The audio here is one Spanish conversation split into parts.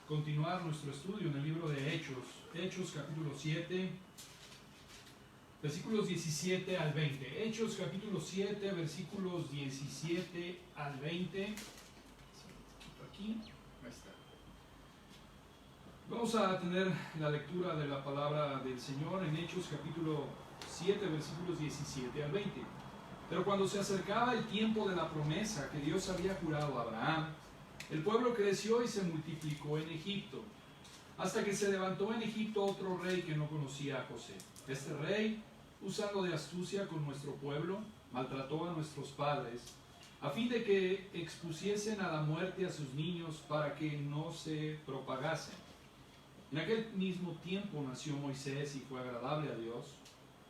continuar nuestro estudio en el libro de Hechos capítulo 7, versículos 17 al 20. Hechos capítulo 7, versículos 17 al 20. Aquí, ahí está. Vamos a tener la lectura de la palabra del Señor en Hechos capítulo 7, versículos 17 al 20. Pero cuando se acercaba el tiempo de la promesa que Dios había jurado a Abraham, el pueblo creció y se multiplicó en Egipto, hasta que se levantó en Egipto otro rey que no conocía a José. Este rey, usando de astucia con nuestro pueblo, maltrató a nuestros padres, a fin de que expusiesen a la muerte a sus niños para que no se propagasen. En aquel mismo tiempo nació Moisés y fue agradable a Dios,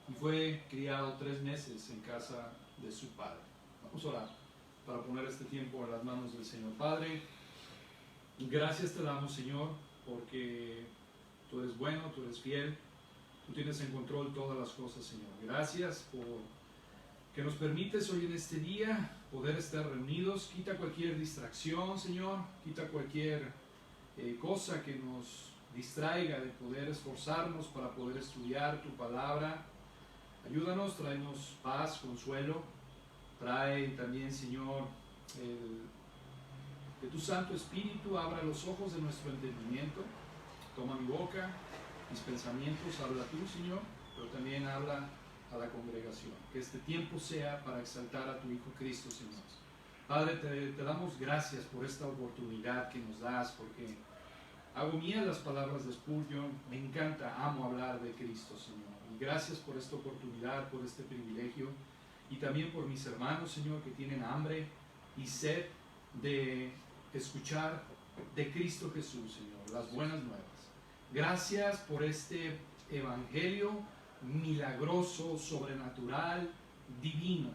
y fue criado 3 meses en casa de su padre. Vamos a orar para poner este tiempo en las manos del Señor. Padre, gracias te damos, Señor, porque tú eres bueno, tú eres fiel, tú tienes en control todas las cosas, Señor. Gracias por que nos permites hoy en este día poder estar reunidos. Quita cualquier distracción, Señor, quita cualquier cosa que nos distraiga de poder esforzarnos para poder estudiar tu palabra. Ayúdanos, tráenos paz, consuelo. Trae también, Señor, que tu Santo Espíritu abra los ojos de nuestro entendimiento. Toma mi boca, mis pensamientos, habla tú, Señor, pero también habla a la congregación. Que este tiempo sea para exaltar a tu Hijo Cristo, Señor. Padre, te damos gracias por esta oportunidad que nos das, porque hago mías las palabras de Spurgeon. Me encanta, amo hablar de Cristo, Señor. Y gracias por esta oportunidad, por este privilegio. Y también por mis hermanos, Señor, que tienen hambre y sed de escuchar de Cristo Jesús, Señor, las buenas nuevas. Gracias por este evangelio milagroso, sobrenatural, divino,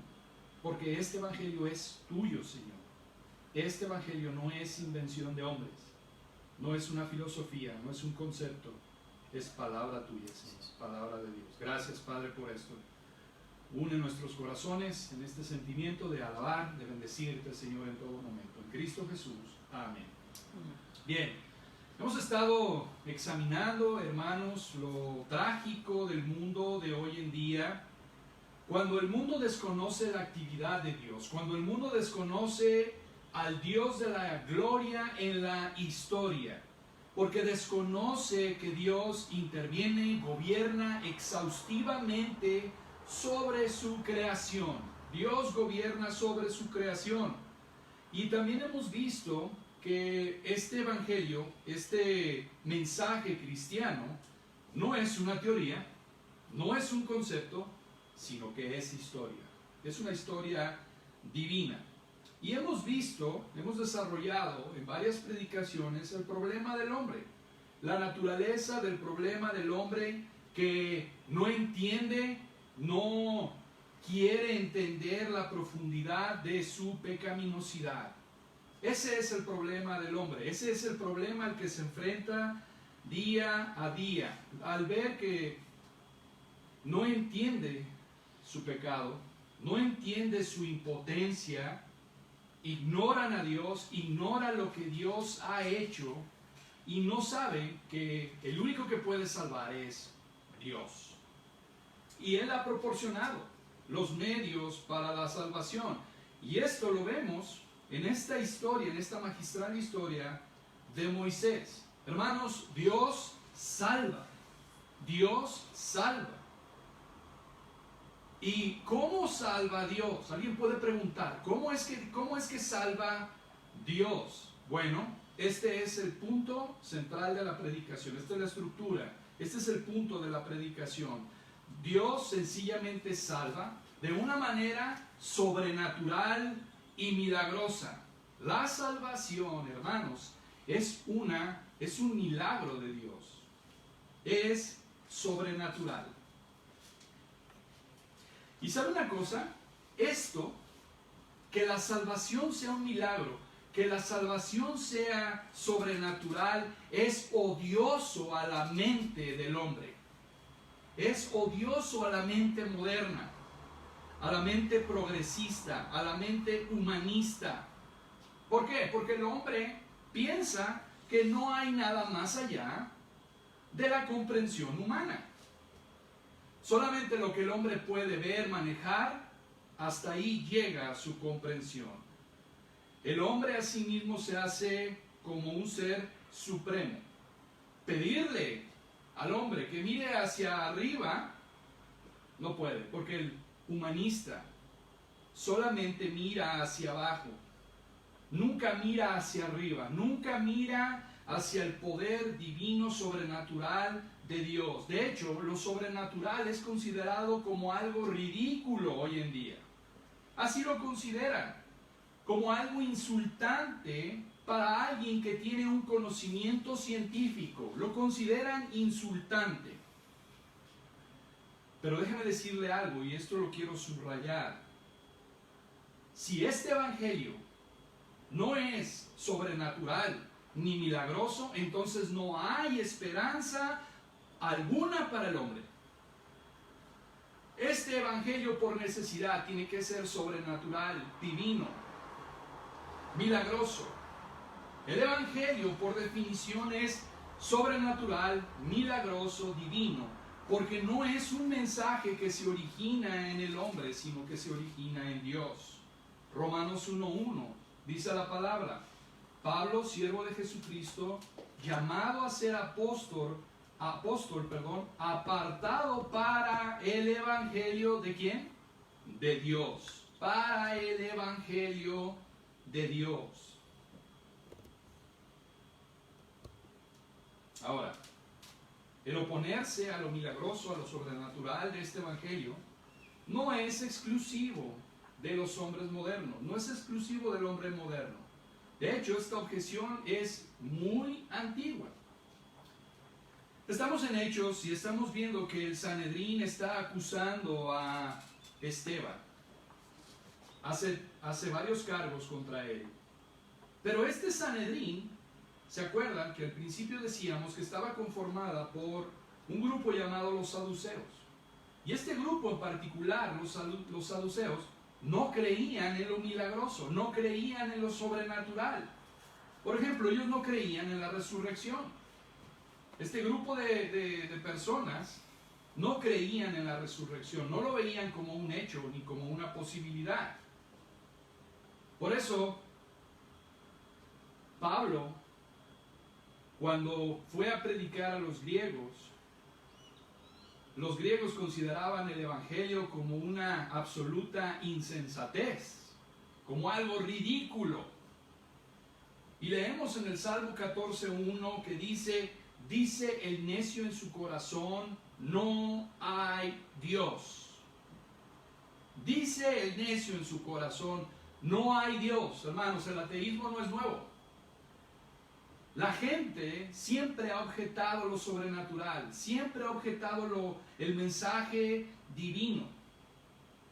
porque este evangelio es tuyo, Señor. Este evangelio no es invención de hombres, no es una filosofía, no es un concepto, es palabra tuya, Señor, palabra de Dios. Gracias, Padre, por esto. Une nuestros corazones en este sentimiento de alabar, de bendecirte, Señor, en todo momento. En Cristo Jesús. Amén. Bien, hemos estado examinando, hermanos, lo trágico del mundo de hoy en día. Cuando el mundo desconoce la actividad de Dios, cuando el mundo desconoce al Dios de la gloria en la historia, porque desconoce que Dios interviene, gobierna exhaustivamente sobre su creación. Dios gobierna sobre su creación. Y también hemos visto que este evangelio, este mensaje cristiano, no es una teoría, no es un concepto, sino que es historia. Es una historia divina. Y hemos visto, hemos desarrollado en varias predicaciones el problema del hombre, la naturaleza del problema del hombre que no entiende, no quiere entender la profundidad de su pecaminosidad. Ese es el problema del hombre, ese es el problema al que se enfrenta día a día, al ver que no entiende su pecado, no entiende su impotencia, ignoran a Dios, ignora lo que Dios ha hecho y no sabe que el único que puede salvar es Dios. Y Él ha proporcionado los medios para la salvación. Y esto lo vemos en esta historia, en esta magistral historia de Moisés. Hermanos, Dios salva. Dios salva. ¿Y cómo salva Dios? Alguien puede preguntar, ¿cómo es que salva Dios? Bueno, este es el punto central de la predicación. Esta es la estructura. Este es el punto de la predicación. Dios sencillamente salva de una manera sobrenatural y milagrosa. La salvación, hermanos, es un milagro de Dios. Es sobrenatural. ¿Y sabe una cosa? Esto, que la salvación sea un milagro, que la salvación sea sobrenatural, es odioso a la mente del hombre. Es odioso a la mente moderna, a la mente progresista, a la mente humanista. ¿Por qué? Porque el hombre piensa que no hay nada más allá de la comprensión humana. Solamente lo que el hombre puede ver, manejar, hasta ahí llega a su comprensión. El hombre a sí mismo se hace como un ser supremo. Pedirle al hombre que mire hacia arriba, no puede, porque el humanista solamente mira hacia abajo, nunca mira hacia arriba, nunca mira hacia el poder divino sobrenatural de Dios. De hecho, lo sobrenatural es considerado como algo ridículo hoy en día. Así lo consideran, como algo insultante para alguien que tiene un conocimiento científico. Lo consideran insultante. Pero déjame decirle algo, y esto lo quiero subrayar. Si este evangelio no es sobrenatural ni milagroso, entonces no hay esperanza alguna para el hombre. Este evangelio por necesidad tiene que ser sobrenatural, divino, milagroso. El evangelio por definición es sobrenatural, milagroso, divino, porque no es un mensaje que se origina en el hombre, sino que se origina en Dios. Romanos 1:1 dice la palabra: Pablo, siervo de Jesucristo, llamado a ser apóstol, apartado para el evangelio ¿de quién? De Dios. Para el evangelio de Dios. Ahora, el oponerse a lo milagroso, a lo sobrenatural de este evangelio, no es exclusivo de los hombres modernos, no es exclusivo del hombre moderno. De hecho, esta objeción es muy antigua. Estamos en Hechos y estamos viendo que el Sanedrín está acusando a Esteban. Hace varios cargos contra él. Pero este Sanedrín, ¿se acuerdan que al principio decíamos que estaba conformada por un grupo llamado los saduceos? Y este grupo en particular, los saduceos, no creían en lo milagroso, no creían en lo sobrenatural. Por ejemplo, ellos no creían en la resurrección. Este grupo de personas no creían en la resurrección, no lo veían como un hecho ni como una posibilidad. Por eso, Pablo, cuando fue a predicar a los griegos consideraban el evangelio como una absoluta insensatez, como algo ridículo. Y leemos en el Salmo 14:1 que dice el necio en su corazón, no hay Dios. Dice el necio en su corazón, no hay Dios. Hermanos, el ateísmo no es nuevo. La gente siempre ha objetado lo sobrenatural, siempre ha objetado el mensaje divino.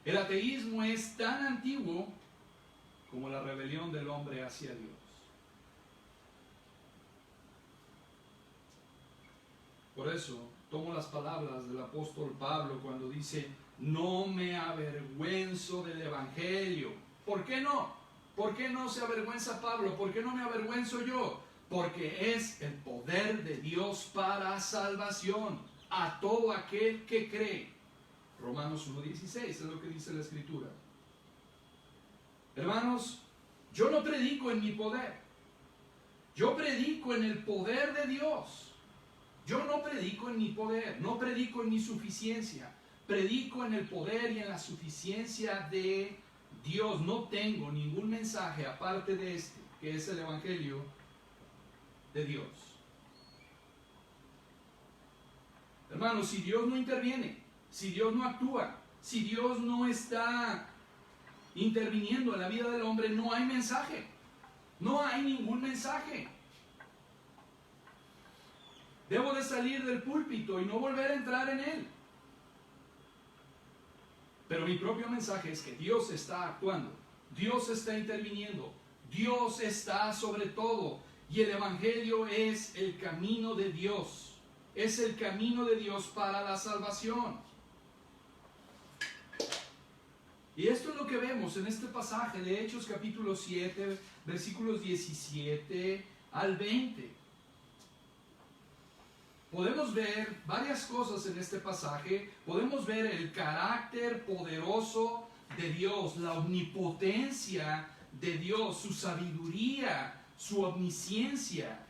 El ateísmo es tan antiguo como la rebelión del hombre hacia Dios. Por eso tomo las palabras del apóstol Pablo cuando dice, no me avergüenzo del evangelio. ¿Por qué no? ¿Por qué no se avergüenza Pablo? ¿Por qué no me avergüenzo yo? Porque es el poder de Dios para salvación a todo aquel que cree. Romanos 1:16 es lo que dice la Escritura. Hermanos, yo no predico en mi poder. Yo predico en el poder de Dios. Yo no predico en mi poder, no predico en mi suficiencia. Predico en el poder y en la suficiencia de Dios. No tengo ningún mensaje aparte de este, que es el Evangelio de Dios. Hermanos, si Dios no interviene, si Dios no actúa, si Dios no está interviniendo en la vida del hombre, no hay mensaje. No hay ningún mensaje. Debo de salir del púlpito y no volver a entrar en él. Pero mi propio mensaje es que Dios está actuando, Dios está interviniendo, Dios está sobre todo. Y el evangelio es el camino de Dios. Es el camino de Dios para la salvación. Y esto es lo que vemos en este pasaje de Hechos capítulo 7, versículos 17 al 20. podemos ver varias cosas en este pasaje. Podemos ver el carácter poderoso de Dios, la omnipotencia de Dios, su sabiduría, su omnisciencia.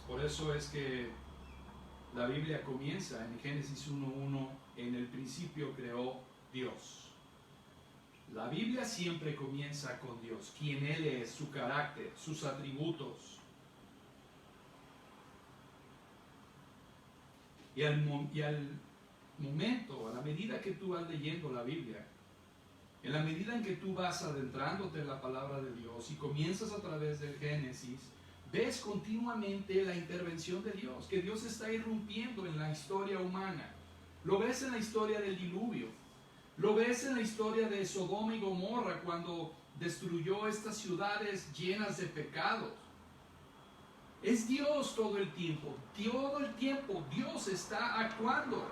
Por eso es que la Biblia comienza en Génesis 1:1, en el principio creó Dios. La Biblia siempre comienza con Dios, quién Él es, su carácter, sus atributos. Y al momento, a la medida que tú vas leyendo la Biblia, en la medida en que tú vas adentrándote en la palabra de Dios y comienzas a través del Génesis, ves continuamente la intervención de Dios, que Dios está irrumpiendo en la historia humana. Lo ves en la historia del diluvio, lo ves en la historia de Sodoma y Gomorra cuando destruyó estas ciudades llenas de pecados. Es Dios todo el tiempo Dios está actuando.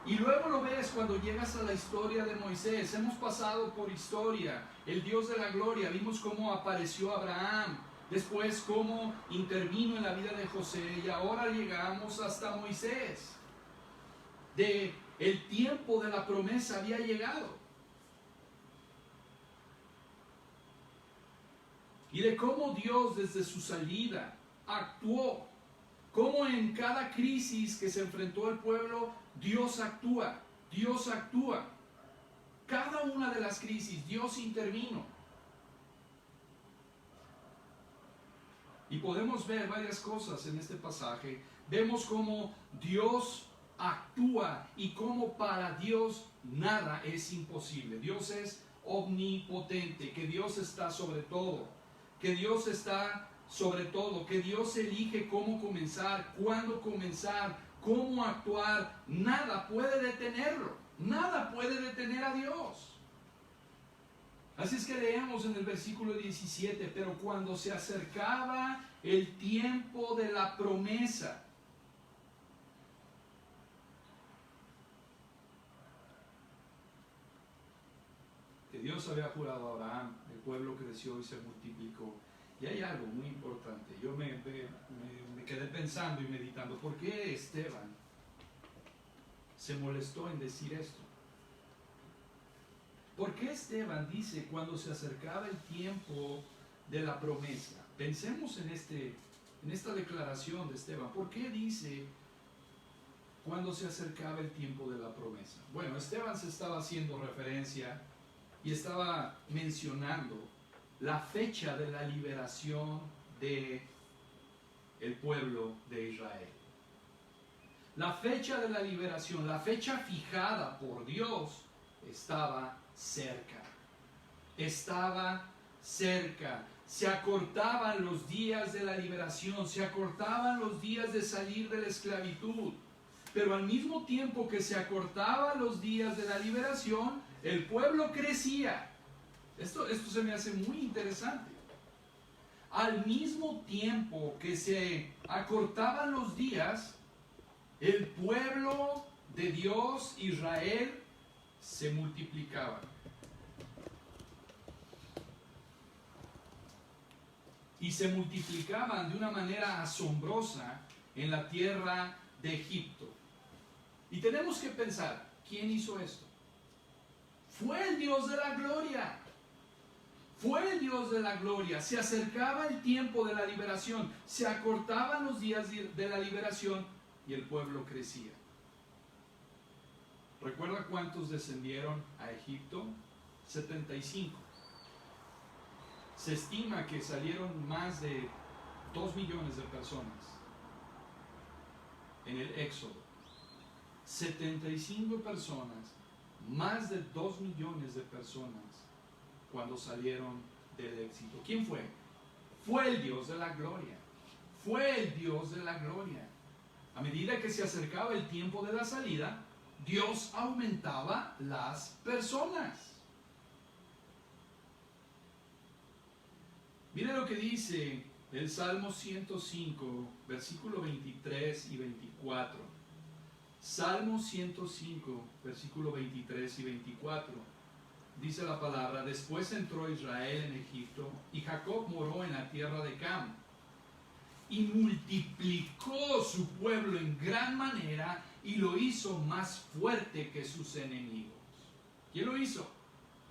Y luego lo ves cuando llegas a la historia de Moisés. Hemos pasado por historia, el Dios de la gloria, vimos cómo apareció Abraham, después cómo intervino en la vida de José, y ahora llegamos hasta Moisés. El tiempo de la promesa había llegado. Y de cómo Dios desde su salida actuó, cómo en cada crisis que se enfrentó el pueblo, Dios actúa. Cada una de las crisis, Dios intervino. Y podemos ver varias cosas en este pasaje. Vemos cómo Dios actúa y cómo para Dios nada es imposible. Dios es omnipotente, que Dios está sobre todo, que Dios elige cómo comenzar, cuándo comenzar, cómo actuar. Nada puede detenerlo, nada puede detener a Dios. Así es que leemos en el versículo 17, pero cuando se acercaba el tiempo de la promesa, que Dios había jurado a Abraham, el pueblo creció y se multiplicó. Y hay algo muy importante. Yo me quedé pensando y meditando, ¿por qué Esteban se molestó en decir esto? ¿Por qué Esteban dice cuando se acercaba el tiempo de la promesa? Pensemos en esta declaración de Esteban. ¿Por qué dice cuando se acercaba el tiempo de la promesa? Bueno, Esteban se estaba haciendo referencia y estaba mencionando la fecha de la liberación del pueblo de Israel. La fecha de la liberación, la fecha fijada por Dios, estaba cerca. Se acortaban los días de la liberación, se acortaban los días de salir de la esclavitud. Pero al mismo tiempo que se acortaban los días de la liberación, el pueblo crecía. Esto se me hace muy interesante. Al mismo tiempo que se acortaban los días, el pueblo de Dios, Israel, se multiplicaba. Y se multiplicaban de una manera asombrosa en la tierra de Egipto. Y tenemos que pensar, ¿quién hizo esto? Fue el Dios de la gloria. Fue el Dios de la gloria. Se acercaba el tiempo de la liberación, se acortaban los días de la liberación y el pueblo crecía. ¿Recuerda cuántos descendieron a Egipto? 75. Se estima que salieron más de 2 millones de personas en el Éxodo. 75 personas, más de 2 millones de personas cuando salieron del éxito. ¿Quién fue? Fue el Dios de la gloria. Fue el Dios de la gloria. A medida que se acercaba el tiempo de la salida, Dios aumentaba las personas. Mire lo que dice el Salmo 105, versículo 23 y 24. Salmo 105, versículo 23 y 24. dice la palabra, después entró Israel en Egipto y Jacob moró en la tierra de Cam. Y multiplicó su pueblo en gran manera y lo hizo más fuerte que sus enemigos. ¿Quién lo hizo?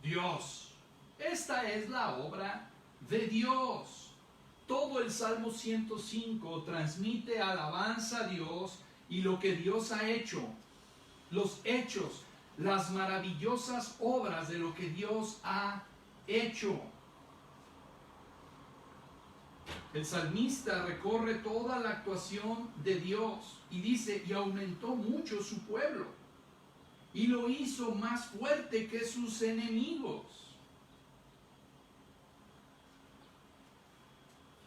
Dios. Esta es la obra de Dios. Todo el Salmo 105 transmite alabanza a Dios y lo que Dios ha hecho, los hechos, las maravillosas obras de lo que Dios ha hecho. El salmista recorre toda la actuación de Dios y dice, y aumentó mucho su pueblo y lo hizo más fuerte que sus enemigos.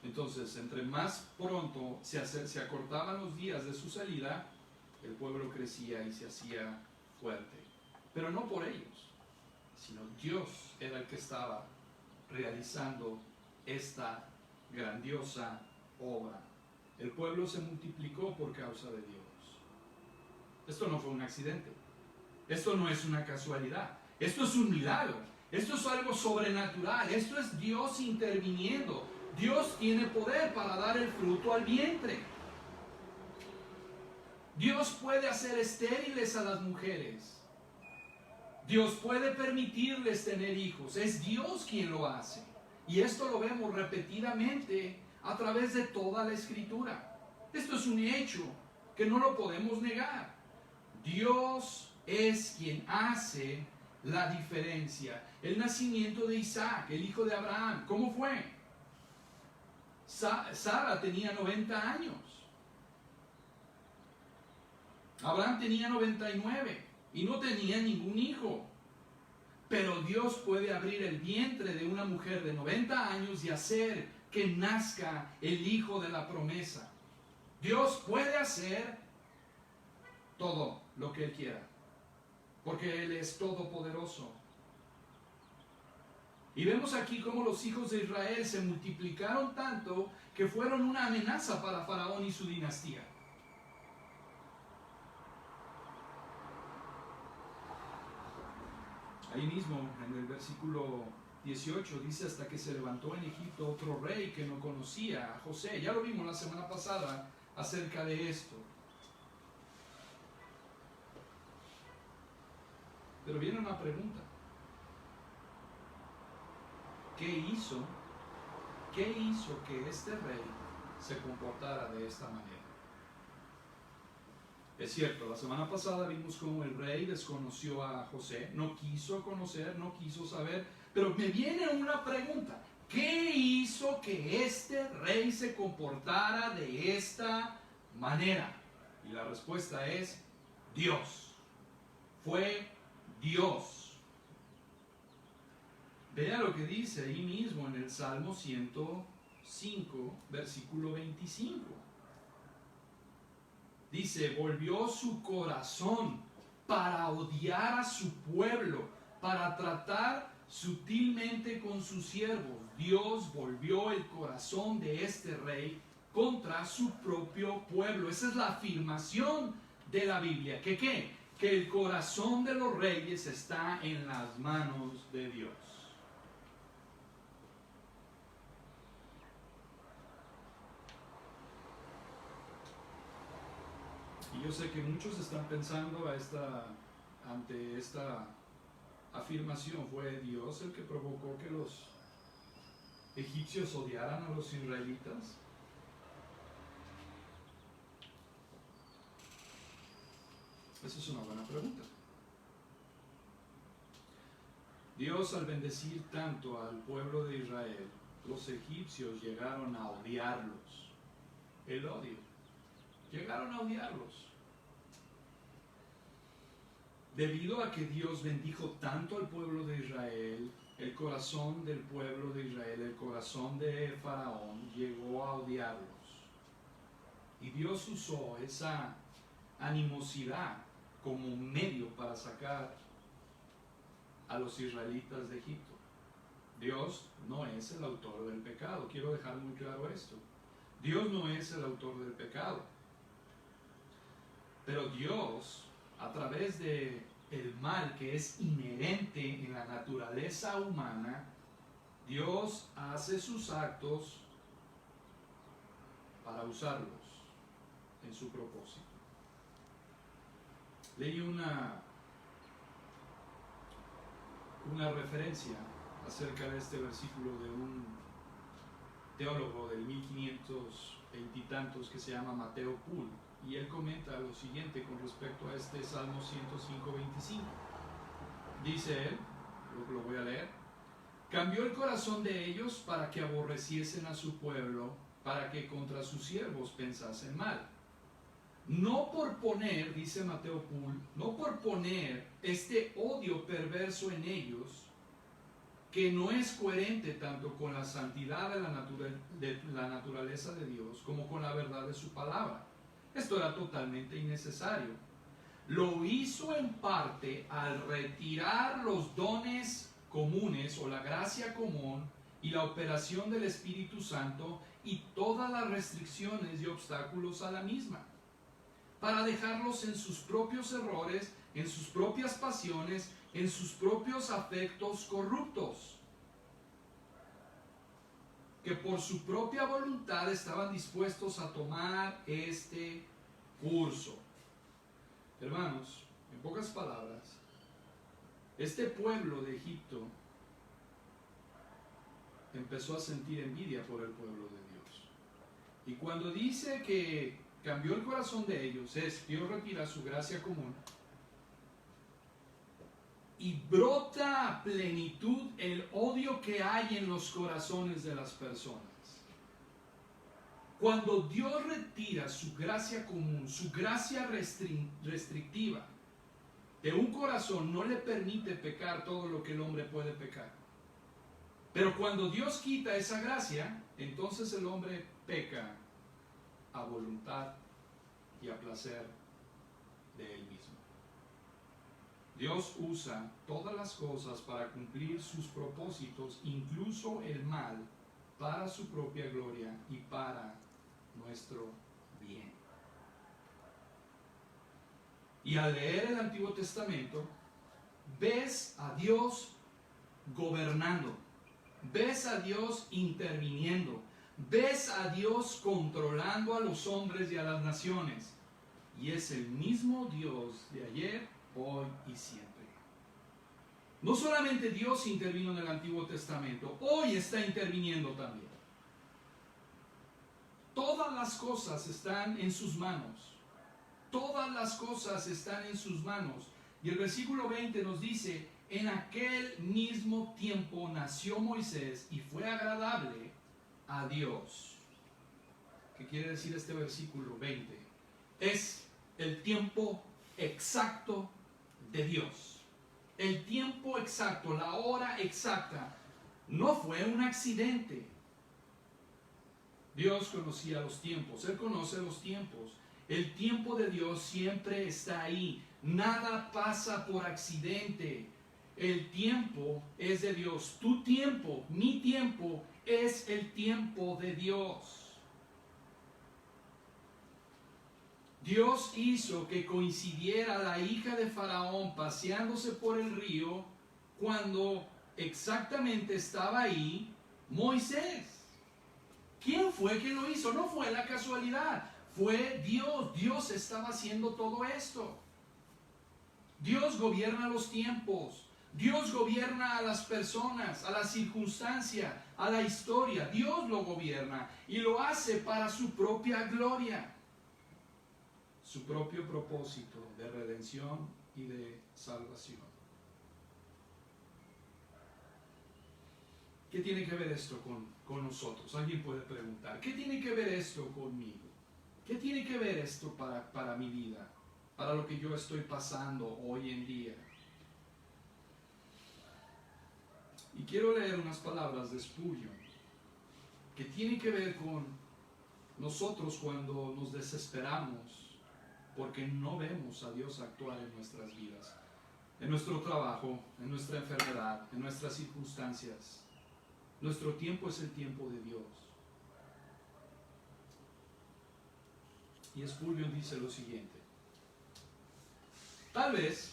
Entonces, entre más pronto se acortaban los días de su salida, el pueblo crecía y se hacía fuerte. Pero no por ellos, sino Dios era el que estaba realizando esta grandiosa obra. El pueblo se multiplicó por causa de Dios. Esto no fue un accidente. Esto no es una casualidad. Esto es un milagro. Esto es algo sobrenatural. Esto es Dios interviniendo. Dios tiene poder para dar el fruto al vientre. Dios puede hacer estériles a las mujeres. Dios puede permitirles tener hijos. Es Dios quien lo hace. Y esto lo vemos repetidamente a través de toda la Escritura. Esto es un hecho que no lo podemos negar. Dios es quien hace la diferencia. El nacimiento de Isaac, el hijo de Abraham, ¿cómo fue? Sara tenía 90 años. Abraham tenía 99 y no tenía ningún hijo. Pero Dios puede abrir el vientre de una mujer de 90 años y hacer que nazca el hijo de la promesa. Dios puede hacer todo lo que Él quiera, porque Él es todopoderoso. Y vemos aquí cómo los hijos de Israel se multiplicaron tanto que fueron una amenaza para Faraón y su dinastía. Ahí mismo, en el versículo 18, dice, hasta que se levantó en Egipto otro rey que no conocía a José. Ya lo vimos la semana pasada acerca de esto. Pero viene una pregunta. ¿Qué hizo que este rey se comportara de esta manera? Es cierto, la semana pasada vimos cómo el rey desconoció a José, no quiso conocer, no quiso saber, pero me viene una pregunta. ¿Qué hizo que este rey se comportara de esta manera? Y la respuesta es Dios. Fue Dios. Vea lo que dice ahí mismo en el Salmo 105, versículo 25. Dice, volvió su corazón para odiar a su pueblo, para tratar sutilmente con sus siervos. Dios volvió el corazón de este rey contra su propio pueblo. Esa es la afirmación de la Biblia. ¿Que qué? Que el corazón de los reyes está en las manos de Dios. Y yo sé que muchos están pensando ante esta afirmación, ¿fue Dios el que provocó que los egipcios odiaran a los israelitas? Esa es una buena pregunta. Dios, al bendecir tanto al pueblo de Israel, los egipcios llegaron a odiarlos. El odio. Llegaron a odiarlos. Debido a que Dios bendijo tanto al pueblo de Israel, el corazón del pueblo de Israel, el corazón de Faraón, llegó a odiarlos. Y Dios usó esa animosidad como medio para sacar a los israelitas de Egipto. Dios no es el autor del pecado. Quiero dejar muy claro esto. Dios no es el autor del pecado. Pero Dios, a través de el mal que es inherente en la naturaleza humana, Dios hace sus actos para usarlos en su propósito. Leí una referencia acerca de este versículo de un teólogo del 1520 y tantos que se llama Mateo Poole, y él comenta lo siguiente con respecto a este Salmo 105:25. Dice él, lo voy a leer: cambió el corazón de ellos para que aborreciesen a su pueblo, para que contra sus siervos pensasen mal. No por poner, dice Mateo Poole, no por poner este odio perverso en ellos, que no es coherente tanto con la santidad de la naturaleza de Dios como con la verdad de su palabra. Esto era totalmente innecesario. Lo hizo en parte al retirar los dones comunes o la gracia común y la operación del Espíritu Santo y todas las restricciones y obstáculos a la misma, para dejarlos en sus propios errores, en sus propias pasiones, en sus propios afectos corruptos, que por su propia voluntad estaban dispuestos a tomar este curso. Hermanos, en pocas palabras, este pueblo de Egipto empezó a sentir envidia por el pueblo de Dios. Y cuando dice que cambió el corazón de ellos, Dios retira su gracia común y brota a plenitud el odio que hay en los corazones de las personas. Cuando Dios retira su gracia común, su gracia restrictiva de un corazón, no le permite pecar todo lo que el hombre puede pecar. Pero cuando Dios quita esa gracia, entonces el hombre peca a voluntad y a placer de él mismo. Dios usa todas las cosas para cumplir sus propósitos, incluso el mal, para su propia gloria y para nuestro bien. Y al leer el Antiguo Testamento, ves a Dios gobernando, ves a Dios interviniendo, ves a Dios controlando a los hombres y a las naciones. Y es el mismo Dios de ayer, hoy y siempre. No solamente Dios intervino en el Antiguo Testamento, hoy está interviniendo también. Todas las cosas están en sus manos. Todas las cosas están en sus manos. Y el versículo 20 nos dice: en aquel mismo tiempo nació Moisés y fue agradable a Dios. ¿Qué quiere decir este versículo 20? Es el tiempo exacto de Dios. El tiempo exacto, la hora exacta. No fue un accidente. Dios conocía los tiempos, Él conoce los tiempos. El tiempo de Dios siempre está ahí. Nada pasa por accidente. El tiempo es de Dios. Tu tiempo, mi tiempo, es el tiempo de Dios. Dios hizo que coincidiera la hija de Faraón paseándose por el río cuando exactamente estaba ahí Moisés. ¿Quién fue que lo hizo? No fue la casualidad, fue Dios. Dios estaba haciendo todo esto. Dios gobierna los tiempos. Dios gobierna a las personas, a la circunstancia, a la historia. Dios lo gobierna y lo hace para su propia gloria, su propio propósito de redención y de salvación. ¿Qué tiene que ver esto con nosotros? Alguien puede preguntar, ¿qué tiene que ver esto conmigo? ¿Qué tiene que ver esto para mi vida? Para lo que yo estoy pasando hoy en día. Y quiero leer unas palabras de Spurgeon que tienen que ver con nosotros cuando nos desesperamos porque no vemos a Dios actuar en nuestras vidas, en nuestro trabajo, en nuestra enfermedad, en nuestras circunstancias. Nuestro tiempo es el tiempo de Dios. Y Spurgeon dice lo siguiente: tal vez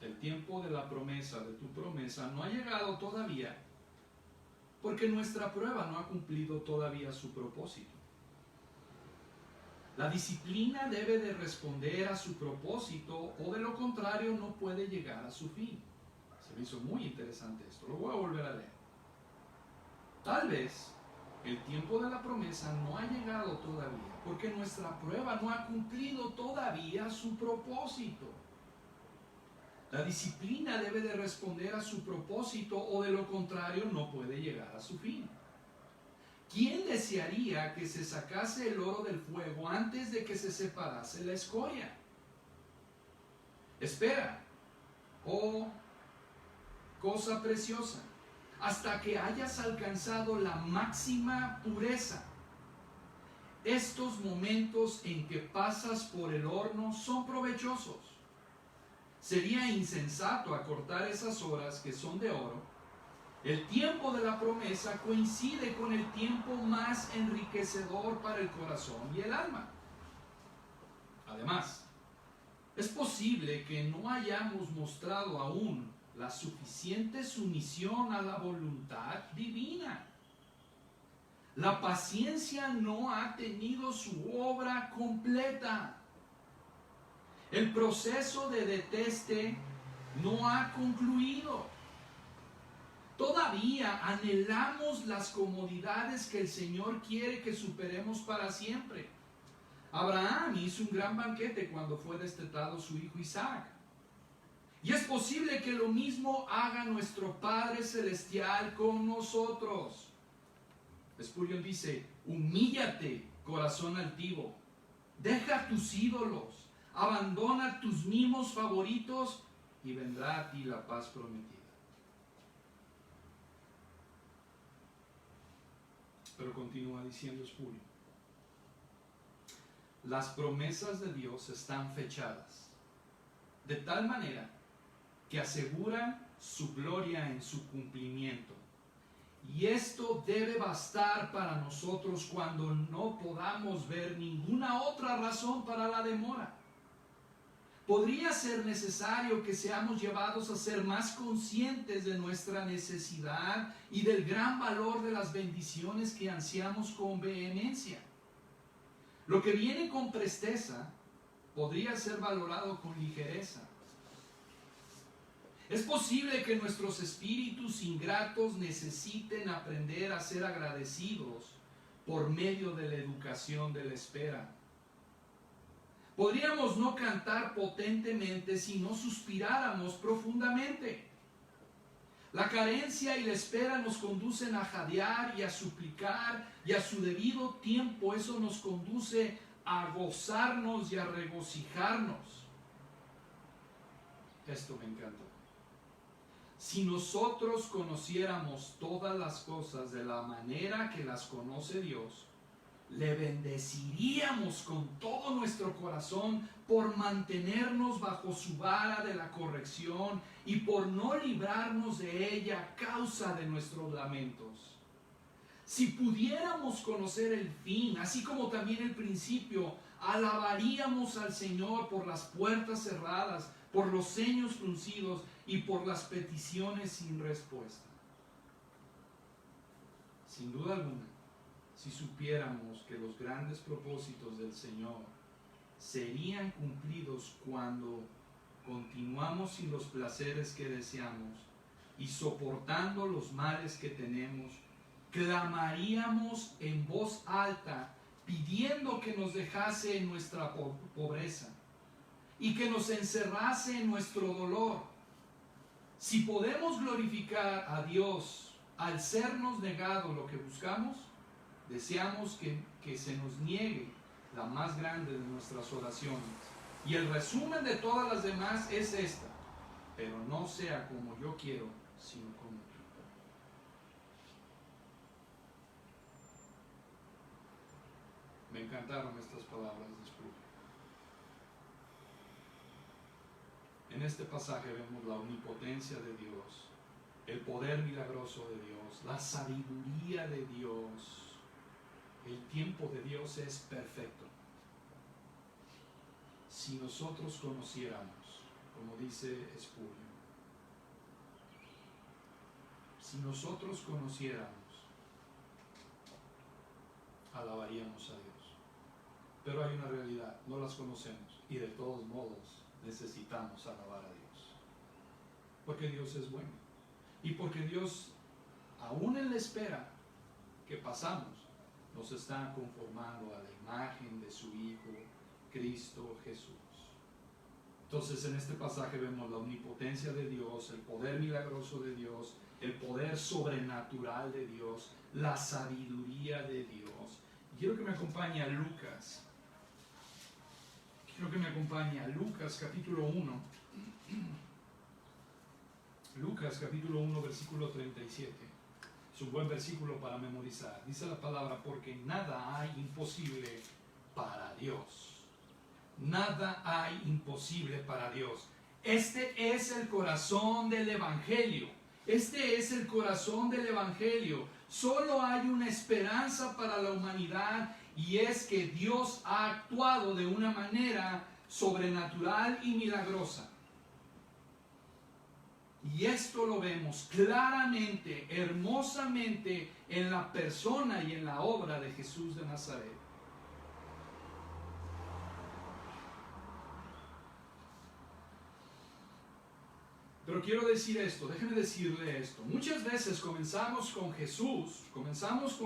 El tiempo de la promesa, de tu promesa, no ha llegado todavía, porque nuestra prueba no ha cumplido todavía su propósito. La disciplina debe de responder a su propósito, o de lo contrario no puede llegar a su fin. Se me hizo muy interesante esto, lo voy a volver a leer. Tal vez el tiempo de la promesa no ha llegado todavía, porque nuestra prueba no ha cumplido todavía su propósito. La disciplina debe de responder a su propósito, o de lo contrario no puede llegar a su fin. ¿Quién desearía que se sacase el oro del fuego antes de que se separase la escoria? Espera, oh cosa preciosa, hasta que hayas alcanzado la máxima pureza. Estos momentos en que pasas por el horno son provechosos. Sería insensato acortar esas horas que son de oro. El tiempo de la promesa coincide con el tiempo más enriquecedor para el corazón y el alma. Además, es posible que no hayamos mostrado aún la suficiente sumisión a la voluntad divina. La paciencia no ha tenido su obra completa. El proceso de deteste no ha concluido. Todavía anhelamos las comodidades que el Señor quiere que superemos para siempre. Abraham hizo un gran banquete cuando fue destetado su hijo Isaac. Y es posible que lo mismo haga nuestro Padre Celestial con nosotros. Spurgeon dice: humíllate, corazón altivo, deja tus ídolos, abandona tus mimos favoritos y vendrá a ti la paz prometida. Pero continúa diciendo Spurgeon: las promesas de Dios están fechadas de tal manera que aseguran su gloria en su cumplimiento. Y esto debe bastar para nosotros cuando no podamos ver ninguna otra razón para la demora. Podría ser necesario que seamos llevados a ser más conscientes de nuestra necesidad y del gran valor de las bendiciones que ansiamos con vehemencia. Lo que viene con presteza podría ser valorado con ligereza. Es posible que nuestros espíritus ingratos necesiten aprender a ser agradecidos por medio de la educación de la espera. Podríamos no cantar potentemente si no suspiráramos profundamente. La carencia y la espera nos conducen a jadear y a suplicar, y a su debido tiempo eso nos conduce a gozarnos y a regocijarnos. Esto me encantó. Si nosotros conociéramos todas las cosas de la manera que las conoce Dios, le bendeciríamos con todo nuestro corazón por mantenernos bajo su vara de la corrección y por no librarnos de ella a causa de nuestros lamentos. Si pudiéramos conocer el fin, así como también el principio, alabaríamos al Señor por las puertas cerradas, por los ceños fruncidos y por las peticiones sin respuesta. Sin duda alguna, si supiéramos que los grandes propósitos del Señor serían cumplidos cuando continuamos sin los placeres que deseamos y soportando los males que tenemos, clamaríamos en voz alta pidiendo que nos dejase en nuestra pobreza y que nos encerrase en nuestro dolor. Si podemos glorificar a Dios al sernos negado lo que buscamos, deseamos que se nos niegue la más grande de nuestras oraciones. Y el resumen de todas las demás es esta: pero no sea como yo quiero, sino como tú. Me encantaron estas palabras de Spurgeon. En este pasaje vemos la omnipotencia de Dios, el poder milagroso de Dios, la sabiduría de Dios. El tiempo de Dios es perfecto. Si nosotros conociéramos como dice Spurgeon. Si nosotros conociéramos, alabaríamos a Dios. Pero hay una realidad, no las conocemos y de todos modos necesitamos alabar a Dios. Porque Dios es bueno. Y porque Dios, aún en la espera que pasamos, nos está conformando a la imagen de su Hijo, Cristo Jesús. Entonces en este pasaje vemos la omnipotencia de Dios, el poder milagroso de Dios, el poder sobrenatural de Dios, la sabiduría de Dios. Quiero que me acompañe a Lucas. Quiero que me acompañe a Lucas capítulo 1. Lucas capítulo 1 versículo 37. Es un buen versículo para memorizar. Dice la palabra: porque nada hay imposible para Dios. Nada hay imposible para Dios. Este es el corazón del Evangelio. Este es el corazón del Evangelio. Solo hay una esperanza para la humanidad, y es que Dios ha actuado de una manera sobrenatural y milagrosa. Y esto lo vemos claramente, hermosamente, en la persona y en la obra de Jesús de Nazaret. Pero quiero decir esto, déjenme decirle esto. Muchas veces comenzamos con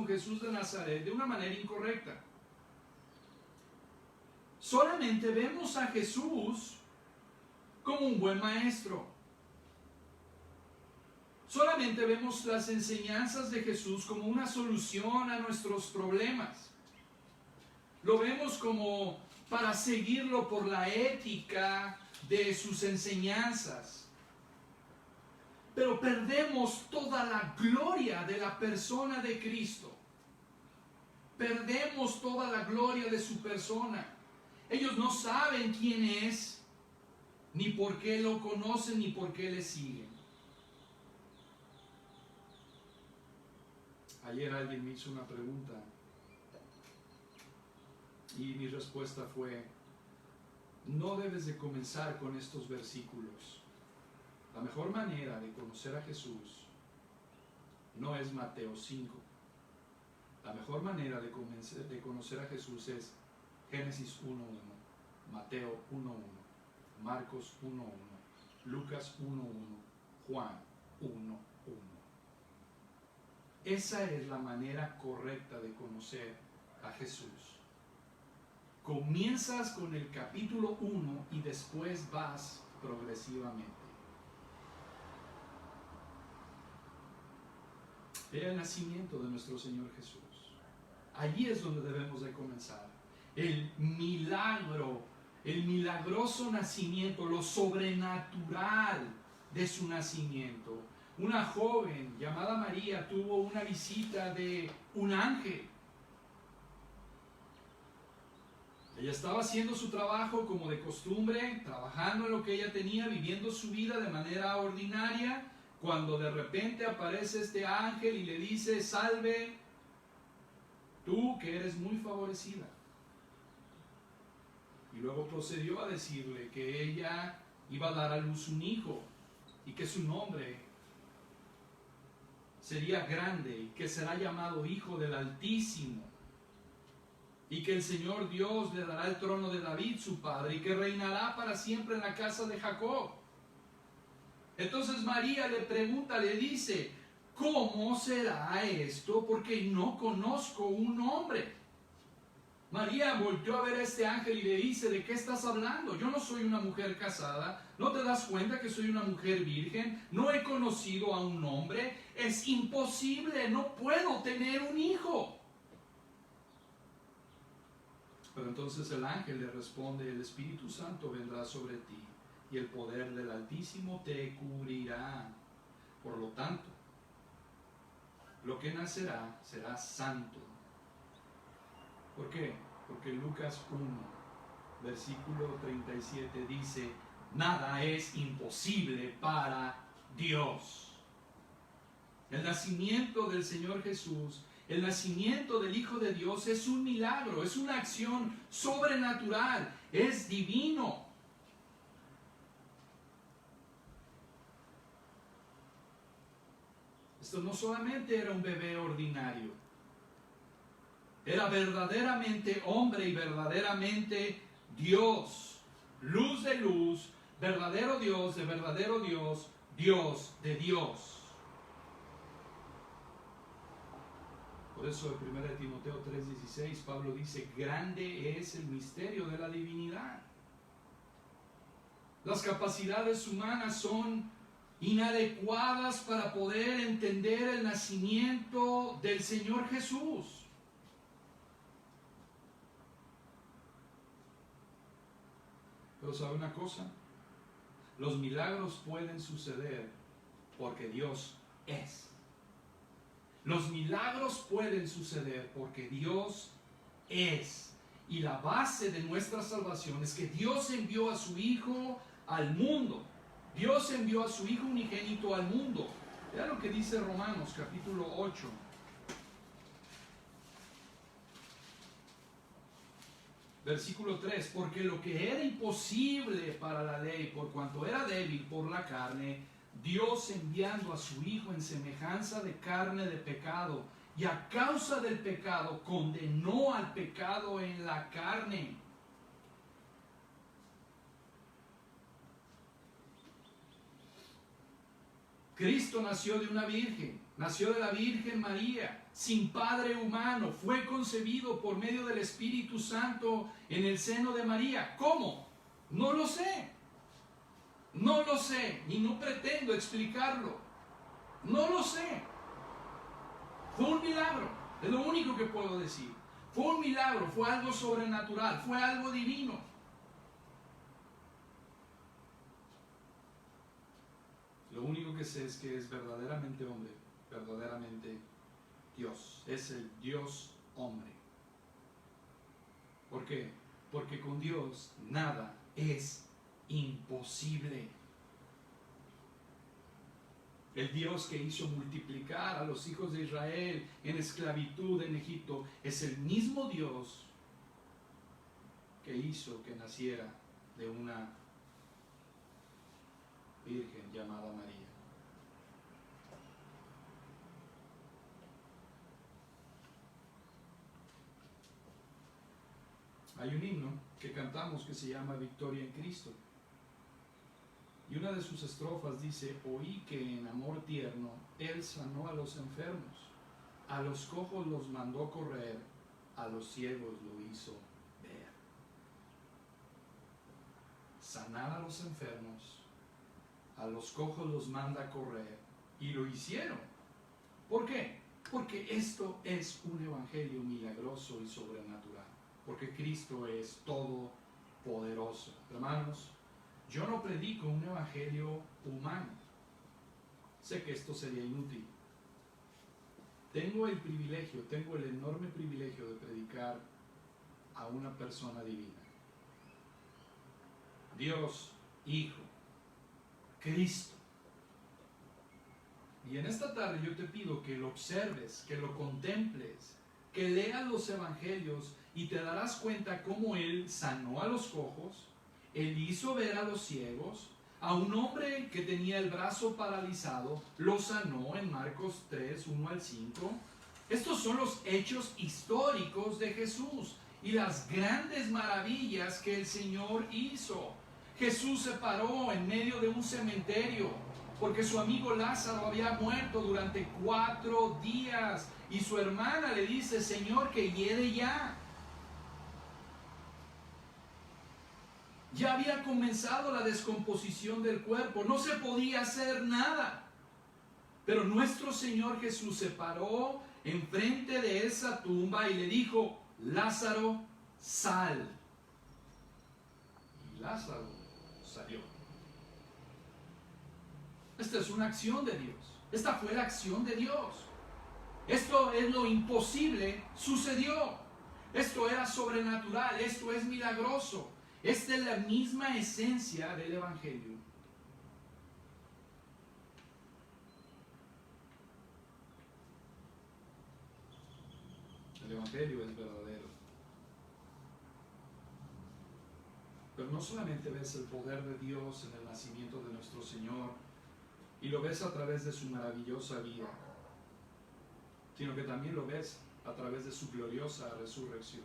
Jesús de Nazaret de una manera incorrecta. Solamente vemos a Jesús como un buen maestro. Solamente vemos las enseñanzas de Jesús como una solución a nuestros problemas. Lo vemos como para seguirlo por la ética de sus enseñanzas. Pero perdemos toda la gloria de la persona de Cristo. Perdemos toda la gloria de su persona. Ellos no saben quién es, ni por qué lo conocen, ni por qué le siguen. Ayer alguien me hizo una pregunta y mi respuesta fue: no debes de comenzar con estos versículos. La mejor manera de conocer a Jesús no es Mateo 5. La mejor manera de conocer a Jesús es Génesis 1.1, Mateo 1.1, Marcos 1.1, Lucas 1.1, Juan 1.1. Esa es la manera correcta de conocer a Jesús. Comienzas con el capítulo 1 y después vas progresivamente. El nacimiento de nuestro Señor Jesús. Allí es donde debemos de comenzar. El milagro, el milagroso nacimiento, lo sobrenatural de su nacimiento. Una joven llamada María tuvo una visita de un ángel. Ella estaba haciendo su trabajo como de costumbre, trabajando en lo que ella tenía, viviendo su vida de manera ordinaria, cuando de repente aparece este ángel y le dice: salve, tú que eres muy favorecida. Y luego procedió a decirle que ella iba a dar a luz un hijo y que su nombre sería grande y que será llamado Hijo del Altísimo, y que el Señor Dios le dará el trono de David su padre y que reinará para siempre en la casa de Jacob. Entonces María le pregunta, le dice: ¿cómo será esto? Porque no conozco un hombre. María volteó a ver a este ángel y le dice: ¿de qué estás hablando? Yo no soy una mujer casada. ¿No te das cuenta que soy una mujer virgen? No he conocido a un hombre. Es imposible, no puedo tener un hijo. Pero entonces el ángel le responde: el Espíritu Santo vendrá sobre ti y el poder del Altísimo te cubrirá. Por lo tanto, lo que nacerá será santo. ¿Por qué? Porque Lucas 1, versículo 37 dice: nada es imposible para Dios. El nacimiento del Señor Jesús, el nacimiento del Hijo de Dios es un milagro, es una acción sobrenatural, es divino. Esto no solamente era un bebé ordinario, era verdaderamente hombre y verdaderamente Dios, luz de luz, verdadero Dios de verdadero Dios, Dios de Dios. Por eso en 1 Timoteo 3:16 Pablo dice, grande es el misterio de la divinidad. Las capacidades humanas son inadecuadas para poder entender el nacimiento del Señor Jesús. Pero ¿sabe una cosa? Los milagros pueden suceder porque Dios es. Los milagros pueden suceder porque Dios es. Y la base de nuestra salvación es que Dios envió a su Hijo al mundo. Dios envió a su Hijo unigénito al mundo. Vean lo que dice Romanos capítulo 8. Versículo 3, porque lo que era imposible para la ley, por cuanto era débil por la carne, Dios enviando a su Hijo en semejanza de carne de pecado, y a causa del pecado condenó al pecado en la carne. Cristo nació de una virgen, nació de la Virgen María, sin padre humano, fue concebido por medio del Espíritu Santo en el seno de María. ¿Cómo? No lo sé. No lo sé, y no pretendo explicarlo. No lo sé. Fue un milagro, es lo único que puedo decir. Fue un milagro, fue algo sobrenatural, fue algo divino. Lo único que sé es que es verdaderamente hombre, verdaderamente Dios. Es el Dios hombre. ¿Por qué? Porque con Dios nada es imposible. El Dios que hizo multiplicar a los hijos de Israel en esclavitud en Egipto es el mismo Dios que hizo que naciera de una virgen llamada María. Hay un himno que cantamos que se llama Victoria en Cristo. Y una de sus estrofas dice, oí que en amor tierno Él sanó a los enfermos, a los cojos los mandó correr, a los ciegos lo hizo ver. Sanar a los enfermos, a los cojos los manda correr, y lo hicieron. ¿Por qué? Porque esto es un evangelio milagroso y sobrenatural, porque Cristo es todopoderoso. Hermanos, yo no predico un evangelio humano. Sé que esto sería inútil. Tengo el enorme privilegio de predicar a una persona divina. Dios, Hijo, Cristo. Y en esta tarde yo te pido que lo observes, que lo contemples, que leas los evangelios y te darás cuenta cómo Él sanó a los cojos, Él hizo ver a los ciegos, a un hombre que tenía el brazo paralizado, lo sanó en Marcos 3, 1 al 5. Estos son los hechos históricos de Jesús y las grandes maravillas que el Señor hizo. Jesús se paró en medio de un cementerio porque su amigo Lázaro había muerto durante 4 días y su hermana le dice, Señor, que hiede ya. Ya había comenzado la descomposición del cuerpo, no se podía hacer nada. Pero nuestro Señor Jesús se paró enfrente de esa tumba y le dijo, Lázaro, sal. Y Lázaro salió. Esta es una acción de Dios. Esta fue la acción de Dios. Esto es lo imposible, sucedió. Esto era sobrenatural, esto es milagroso. Esta es la misma esencia del Evangelio. El Evangelio es verdadero. Pero no solamente ves el poder de Dios en el nacimiento de nuestro Señor y lo ves a través de su maravillosa vida. sino que también lo ves a través de su gloriosa resurrección.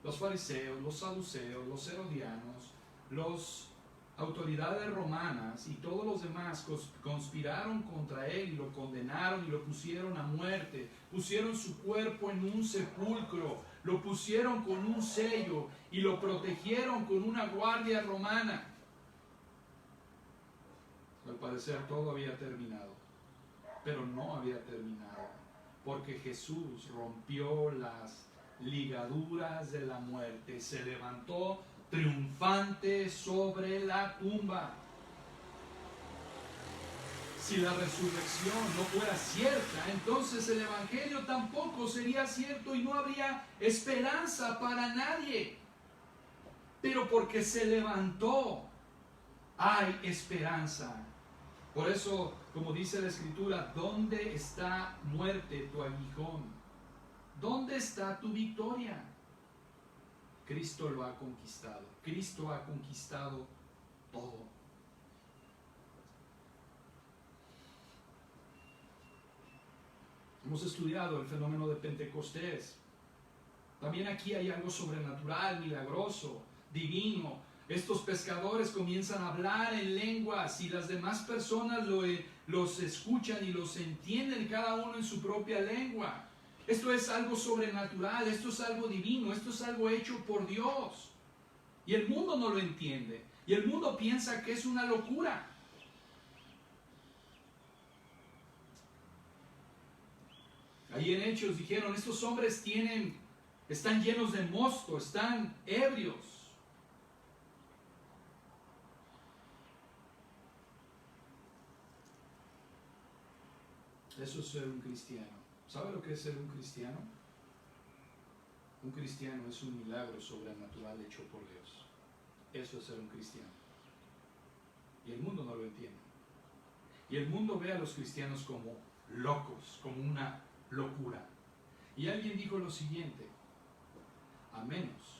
Los fariseos, los saduceos, los herodianos, los autoridades romanas y todos los demás conspiraron contra él y lo condenaron y lo pusieron a muerte, pusieron su cuerpo en un sepulcro, lo pusieron con un sello y lo protegieron con una guardia romana. Al parecer todo había terminado, pero no había terminado, porque Jesús rompió las ligaduras de la muerte, se levantó triunfante sobre la tumba. Si la resurrección no fuera cierta, entonces el Evangelio tampoco sería cierto y no habría esperanza para nadie. Pero porque se levantó, hay esperanza. Por eso, como dice la Escritura, ¿dónde está, muerte, tu aguijón? ¿Dónde está tu victoria? Cristo lo ha conquistado. Cristo ha conquistado todo. Hemos estudiado el fenómeno de Pentecostés. También aquí hay algo sobrenatural, milagroso, divino. Estos pescadores comienzan a hablar en lenguas y las demás personas los escuchan y los entienden cada uno en su propia lengua. Esto es algo sobrenatural, esto es algo divino, esto es algo hecho por Dios. Y el mundo no lo entiende. Y el mundo piensa que es una locura. Ahí en Hechos dijeron, estos hombres están llenos de mosto, están ebrios. Eso es ser un cristiano. ¿Sabe lo que es ser un cristiano? Un cristiano es un milagro sobrenatural hecho por Dios. Eso es ser un cristiano. Y el mundo no lo entiende. Y el mundo ve a los cristianos como locos, como una locura. Y alguien dijo lo siguiente: a menos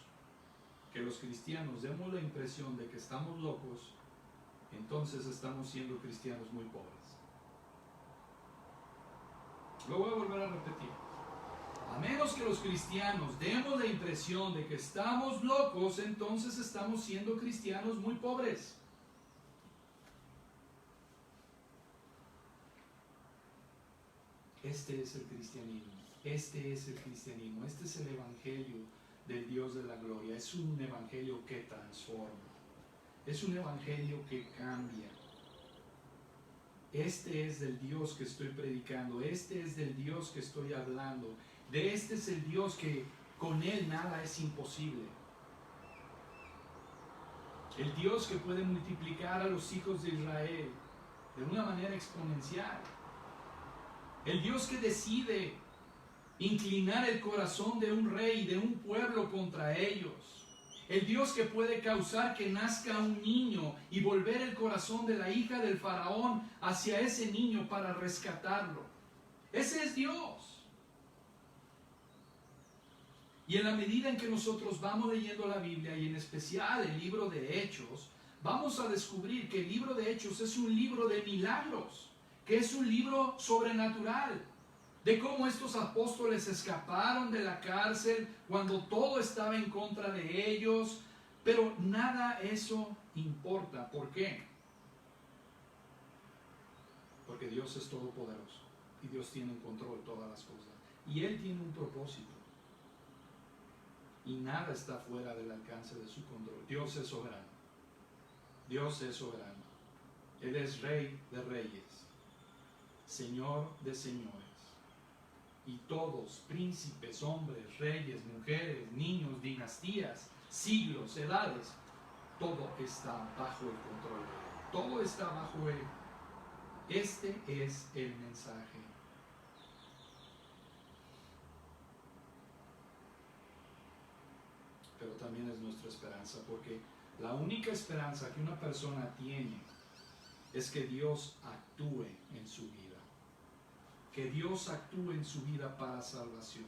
que los cristianos demos la impresión de que estamos locos, entonces estamos siendo cristianos muy pobres. Lo voy a volver a repetir. A menos que los cristianos demos la impresión de que estamos locos, entonces estamos siendo cristianos muy pobres. Este es el cristianismo. Este es el cristianismo. Este es el evangelio del Dios de la gloria. Es un evangelio que transforma. Es un evangelio que cambia. Este es del Dios que estoy predicando. Este es del Dios que estoy hablando. De este es el Dios que con Él nada es imposible. El Dios que puede multiplicar a los hijos de Israel de una manera exponencial. El Dios que decide inclinar el corazón de un rey y de un pueblo contra ellos. El Dios que puede causar que nazca un niño y volver el corazón de la hija del faraón hacia ese niño para rescatarlo. Ese es Dios. Y en la medida en que nosotros vamos leyendo la Biblia, y en especial el libro de Hechos, vamos a descubrir que el libro de Hechos es un libro de milagros, que es un libro sobrenatural, de cómo estos apóstoles escaparon de la cárcel cuando todo estaba en contra de ellos, pero nada eso importa. ¿Por qué? Porque Dios es todopoderoso y Dios tiene en control todas las cosas y Él tiene un propósito y nada está fuera del alcance de su control. Dios es soberano. Dios es soberano. Él es Rey de reyes, Señor de señores. Y todos, príncipes, hombres, reyes, mujeres, niños, dinastías, siglos, edades, todo está bajo el control de Él. Todo está bajo Él. Este es el mensaje. Pero también es nuestra esperanza, porque la única esperanza que una persona tiene es que Dios actúe en su vida. Que Dios actúe en su vida para salvación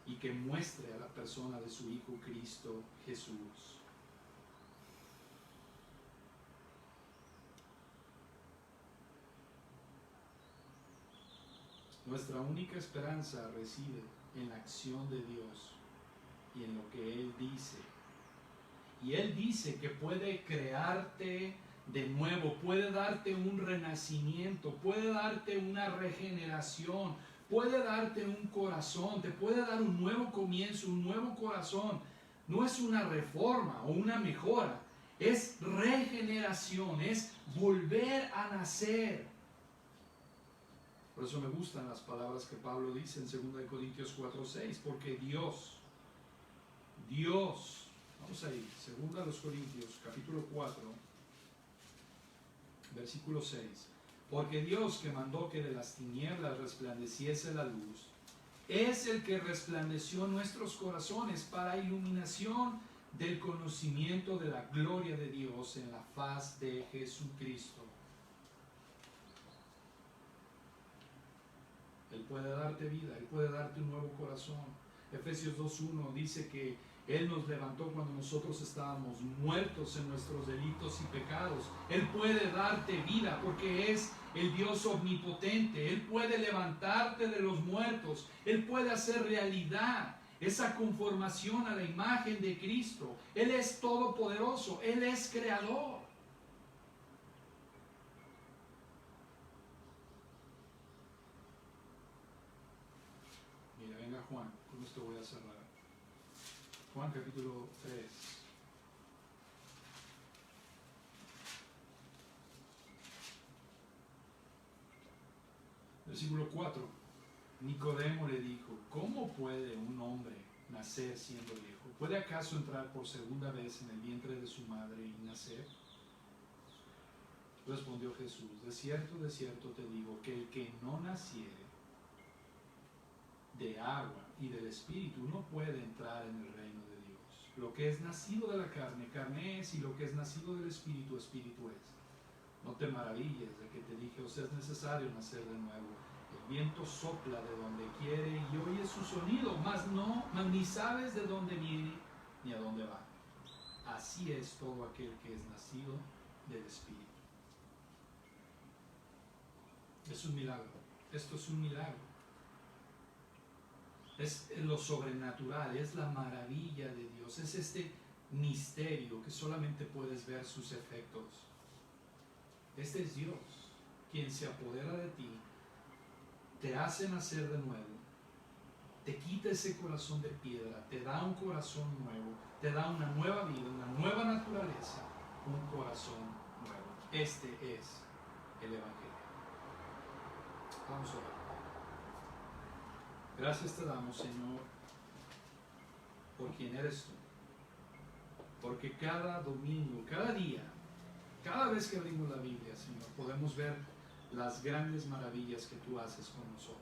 y que muestre a la persona de su Hijo Cristo Jesús. Nuestra única esperanza reside en la acción de Dios y en lo que Él dice. Y Él dice que puede crearte de nuevo, puede darte un renacimiento, puede darte una regeneración, puede darte un corazón, te puede dar un nuevo comienzo, un nuevo corazón. No es una reforma o una mejora, es regeneración, es volver a nacer. Por eso me gustan las palabras que Pablo dice en 2 Corintios 4:6, porque Dios, vamos ahí, 2 Corintios capítulo 4, versículo 6, porque Dios que mandó que de las tinieblas resplandeciese la luz, es el que resplandeció nuestros corazones para iluminación del conocimiento de la gloria de Dios en la faz de Jesucristo. Él puede darte vida, Él puede darte un nuevo corazón. Efesios 2:1 dice que Él nos levantó cuando nosotros estábamos muertos en nuestros delitos y pecados. Él puede darte vida porque es el Dios omnipotente. Él puede levantarte de los muertos. Él puede hacer realidad esa conformación a la imagen de Cristo. Él es todopoderoso. Él es creador. Mira, venga Juan, con esto voy a cerrar. Juan capítulo 3. Versículo 4. Nicodemo le dijo, ¿cómo puede un hombre nacer siendo viejo? ¿Puede acaso entrar por segunda vez en el vientre de su madre y nacer? Respondió Jesús, de cierto te digo, que el que no naciere de agua y del Espíritu no puede entrar en el reino de Dios. Lo que es nacido de la carne, carne es, y lo que es nacido del Espíritu, Espíritu es. No te maravilles de que te dije, os es necesario nacer de nuevo. El viento sopla de donde quiere y oyes su sonido, mas ni sabes de dónde viene ni a dónde va. Así es todo aquel que es nacido del Espíritu. Es un milagro. Esto es un milagro. Es lo sobrenatural, es la maravilla de Dios, es este misterio que solamente puedes ver sus efectos. Este es Dios, quien se apodera de ti, te hace nacer de nuevo, te quita ese corazón de piedra, te da un corazón nuevo, te da una nueva vida, una nueva naturaleza, un corazón nuevo. Este es el Evangelio. Vamos a orar. Gracias te damos, Señor, por quien eres tú. Porque cada domingo, cada día, cada vez que abrimos la Biblia, Señor, podemos ver las grandes maravillas que tú haces con nosotros.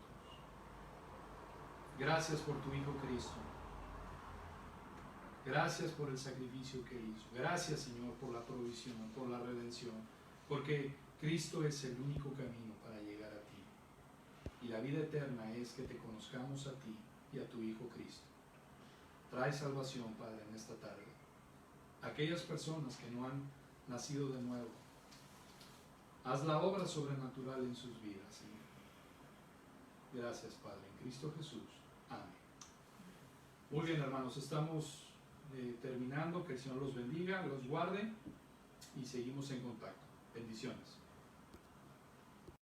Gracias por tu Hijo Cristo. Gracias por el sacrificio que hizo. Gracias, Señor, por la provisión, por la redención. Porque Cristo es el único camino para llegar a ti. Y la vida eterna es que te conozcamos a ti y a tu Hijo Cristo. Trae salvación, Padre, en esta tarde. Aquellas personas que no han nacido de nuevo, haz la obra sobrenatural en sus vidas, Señor. Gracias, Padre, en Cristo Jesús. Amén. Muy bien, hermanos, estamos terminando. Que el Señor los bendiga, los guarde y seguimos en contacto. Bendiciones.